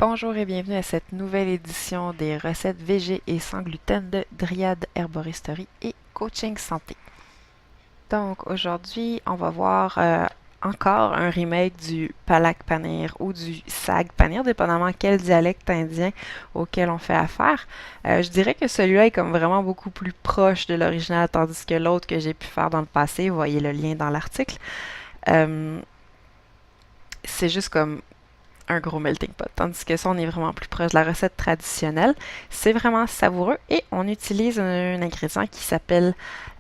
Bonjour et bienvenue à cette nouvelle édition des recettes végé et sans gluten de Dryade Herboristerie et Coaching Santé. Donc aujourd'hui, on va voir encore un remake du Palak Paneer ou du Sag Paneer, dépendamment quel dialecte indien auquel on fait affaire. Je dirais que celui-là est comme vraiment beaucoup plus proche de l'original, tandis que l'autre que j'ai pu faire dans le passé, vous voyez le lien dans l'article, euh, c'est juste comme un gros melting pot. Tandis que ça, on est vraiment plus proche de la recette traditionnelle. C'est vraiment savoureux et on utilise un ingrédient qui s'appelle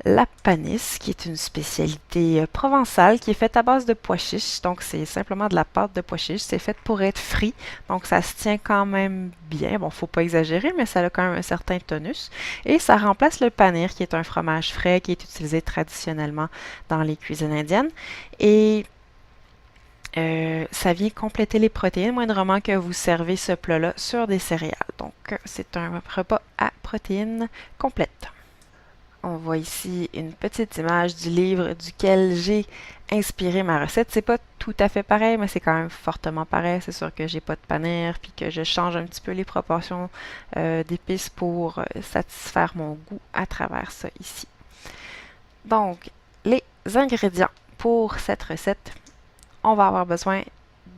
la panisse, qui est une spécialité provençale qui est faite à base de pois chiches. Donc, c'est simplement de la pâte de pois chiches. C'est fait pour être frit. Donc, ça se tient quand même bien. Bon, faut pas exagérer, mais ça a quand même un certain tonus. Et ça remplace le panir, qui est un fromage frais qui est utilisé traditionnellement dans les cuisines indiennes. Et ça vient compléter les protéines, moindrement que vous servez ce plat-là sur des céréales. Donc, c'est un repas à protéines complètes. On voit ici une petite image du livre duquel j'ai inspiré ma recette. C'est pas tout à fait pareil, mais c'est quand même fortement pareil. C'est sûr que j'ai pas de panir, puis que je change un petit peu les proportions d'épices pour satisfaire mon goût à travers ça ici. Donc, les ingrédients pour cette recette, on va avoir besoin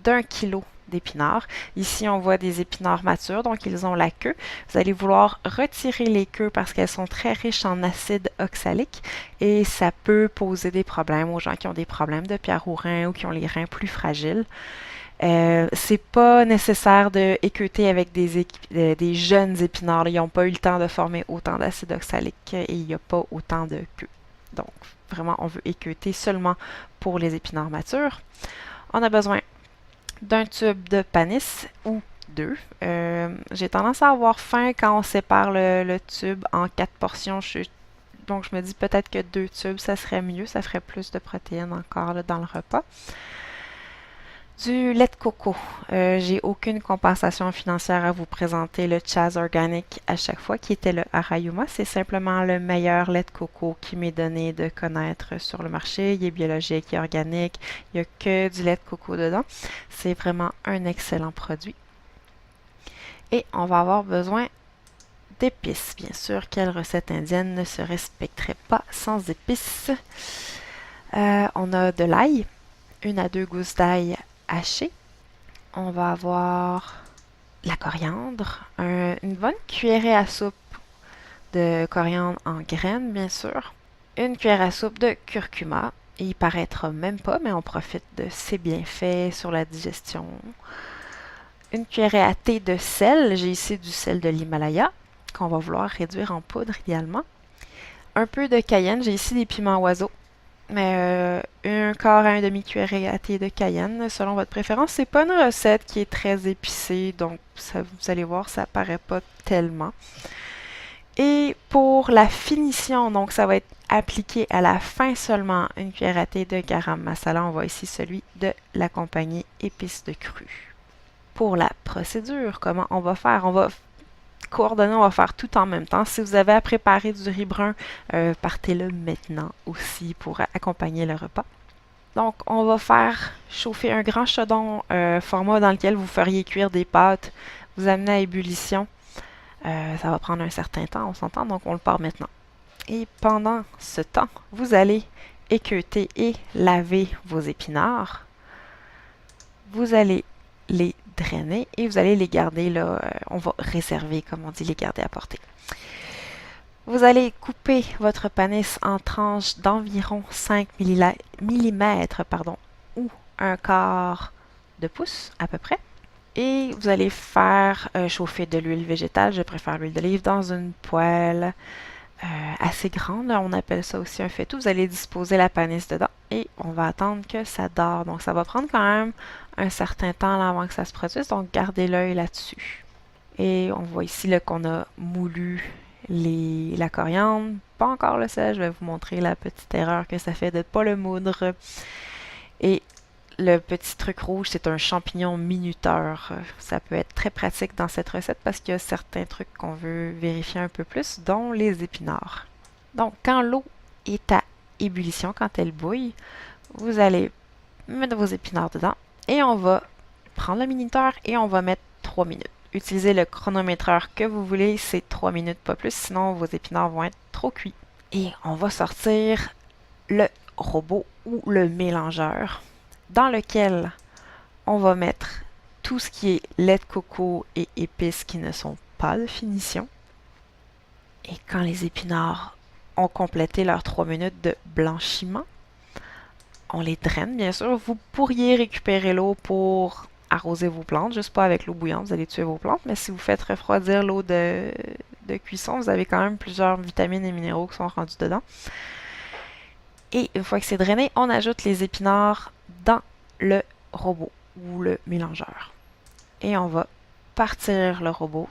d'1 kilo d'épinards. Ici, on voit des épinards matures, donc ils ont la queue. Vous allez vouloir retirer les queues parce qu'elles sont très riches en acide oxalique et ça peut poser des problèmes aux gens qui ont des problèmes de pierre aux reins ou qui ont les reins plus fragiles. C'est pas nécessaire de équeuter avec des jeunes épinards. Ils n'ont pas eu le temps de former autant d'acide oxalique et il n'y a pas autant de queue. Donc, vraiment, on veut équeuter seulement pour les épinards matures. On a besoin d'un tube de panisse ou deux. J'ai tendance à avoir faim quand on sépare le tube en 4 portions. Donc, je me dis peut-être que 2 tubes, ça serait mieux. Ça ferait plus de protéines encore là, dans le repas. Du lait de coco. J'ai aucune compensation financière à vous présenter le Chaz Organic à chaque fois, qui était le Arayuma. C'est simplement le meilleur lait de coco qui m'est donné de connaître sur le marché. Il est biologique, il est organique, il n'y a que du lait de coco dedans. C'est vraiment un excellent produit. Et on va avoir besoin d'épices. Bien sûr, quelle recette indienne ne se respecterait pas sans épices? On a de l'ail, 1 à 2 gousses d'ail hachées. On va avoir la coriandre, une bonne cuillerée à soupe de coriandre en graines, bien sûr. Une cuillère à soupe de curcuma. Il paraîtra même pas, mais on profite de ses bienfaits sur la digestion. Une cuillerée à thé de sel. J'ai ici du sel de l'Himalaya, qu'on va vouloir réduire en poudre idéalement. Un peu de cayenne. J'ai ici des piments oiseaux. Mais un quart à un demi-cuillerée à thé de cayenne, selon votre préférence. C'est pas une recette qui est très épicée, donc ça, vous allez voir, ça paraît pas tellement. Et pour la finition, donc ça va être appliqué à la fin seulement, une cuillère à thé de garam masala. On voit ici celui de la compagnie Épices de Cru. Pour la procédure, comment on va faire? On va coordonner, on va faire tout en même temps. Si vous avez à préparer du riz brun, partez-le maintenant aussi pour accompagner le repas. Donc, on va faire chauffer un grand chaudon, format dans lequel vous feriez cuire des pâtes. Vous amenez à ébullition. Ça va prendre un certain temps, on s'entend, donc on le part maintenant. Et pendant ce temps, vous allez équeuter et laver vos épinards. Vous allez les drainer et vous allez les garder là, on va réserver, comme on dit, les garder à portée. Vous allez couper votre panisse en tranches d'environ 5 mm, ou un quart de pouce à peu près. Et vous allez faire chauffer de l'huile végétale, je préfère l'huile d'olive, dans une poêle assez grande. On appelle ça aussi un faitout. Vous allez disposer la panisse dedans et on va attendre que ça dore. Donc ça va prendre quand même un certain temps là, avant que ça se produise, donc gardez l'œil là-dessus. Et on voit ici qu'on a moulu la coriandre, pas encore le sel. Je vais vous montrer la petite erreur que ça fait de ne pas le moudre. Et le petit truc rouge, c'est un champignon minuteur. Ça peut être très pratique dans cette recette parce qu'il y a certains trucs qu'on veut vérifier un peu plus, dont les épinards. Donc, quand l'eau est à ébullition, quand elle bouille, vous allez mettre vos épinards dedans et on va prendre le minuteur et on va mettre 3 minutes. Utilisez le chronométreur que vous voulez, c'est 3 minutes, pas plus, sinon vos épinards vont être trop cuits. Et on va sortir le robot ou le mélangeur dans lequel on va mettre tout ce qui est lait de coco et épices qui ne sont pas de finition. Et quand les épinards ont complété leurs 3 minutes de blanchiment, on les draine, bien sûr. Vous pourriez récupérer l'eau pour arroser vos plantes, juste pas avec l'eau bouillante, vous allez tuer vos plantes, mais si vous faites refroidir l'eau de cuisson, vous avez quand même plusieurs vitamines et minéraux qui sont rendus dedans. Et une fois que c'est drainé, on ajoute les épinards dans le robot ou le mélangeur. Et on va partir le robot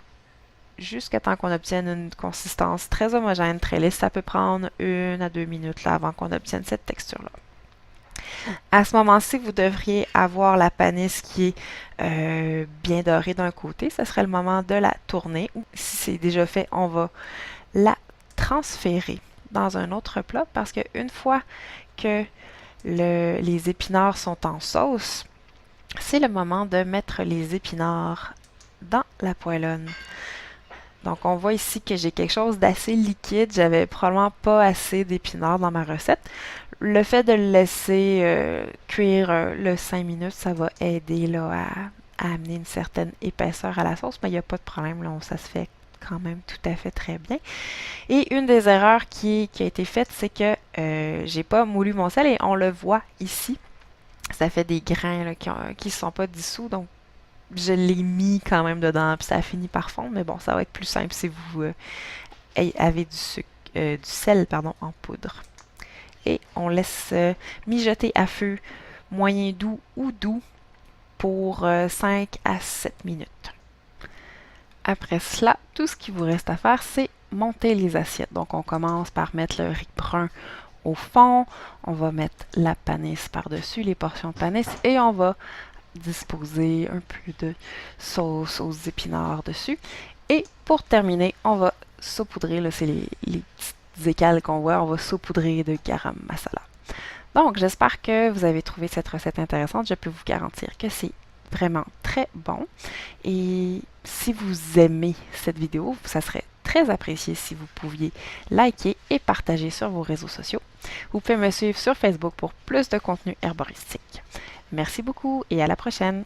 jusqu'à temps qu'on obtienne une consistance très homogène, très lisse. Ça peut prendre 1 à 2 minutes là, avant qu'on obtienne cette texture-là. À ce moment-ci, vous devriez avoir la panisse qui est bien dorée d'un côté. Ce serait le moment de la tourner. Ou si c'est déjà fait, on va la transférer dans un autre plat parce qu'une fois que les épinards sont en sauce, c'est le moment de mettre les épinards dans la poêlonne. Donc, on voit ici que j'ai quelque chose d'assez liquide. J'avais probablement pas assez d'épinards dans ma recette. Le fait de le laisser cuire le 5 minutes, ça va aider là, à amener une certaine épaisseur à la sauce, mais il n'y a pas de problème, là, ça se fait quand même tout à fait très bien. Et une des erreurs qui a été faite, c'est que j'ai pas moulu mon sel et on le voit ici. Ça fait des grains là, qui ne sont pas dissous, donc je l'ai mis quand même dedans, puis ça a fini par fondre, mais bon, ça va être plus simple si vous avez du sel en poudre. Et on laisse mijoter à feu moyen doux ou doux pour 5 à 7 minutes. Après cela, tout ce qu'il vous reste à faire, c'est monter les assiettes. Donc, on commence par mettre le riz brun au fond, on va mettre la panisse par-dessus, les portions de panisse, et on va disposer un peu de sauce aux épinards dessus. Et pour terminer, on va saupoudrer, là c'est les petites écales qu'on voit, on va saupoudrer de garam masala. Donc j'espère que vous avez trouvé cette recette intéressante. Je peux vous garantir que c'est vraiment très bon. Et si vous aimez cette vidéo, ça serait très apprécié si vous pouviez liker et partager sur vos réseaux sociaux. Vous pouvez me suivre sur Facebook pour plus de contenu herboristique. Merci beaucoup et à la prochaine!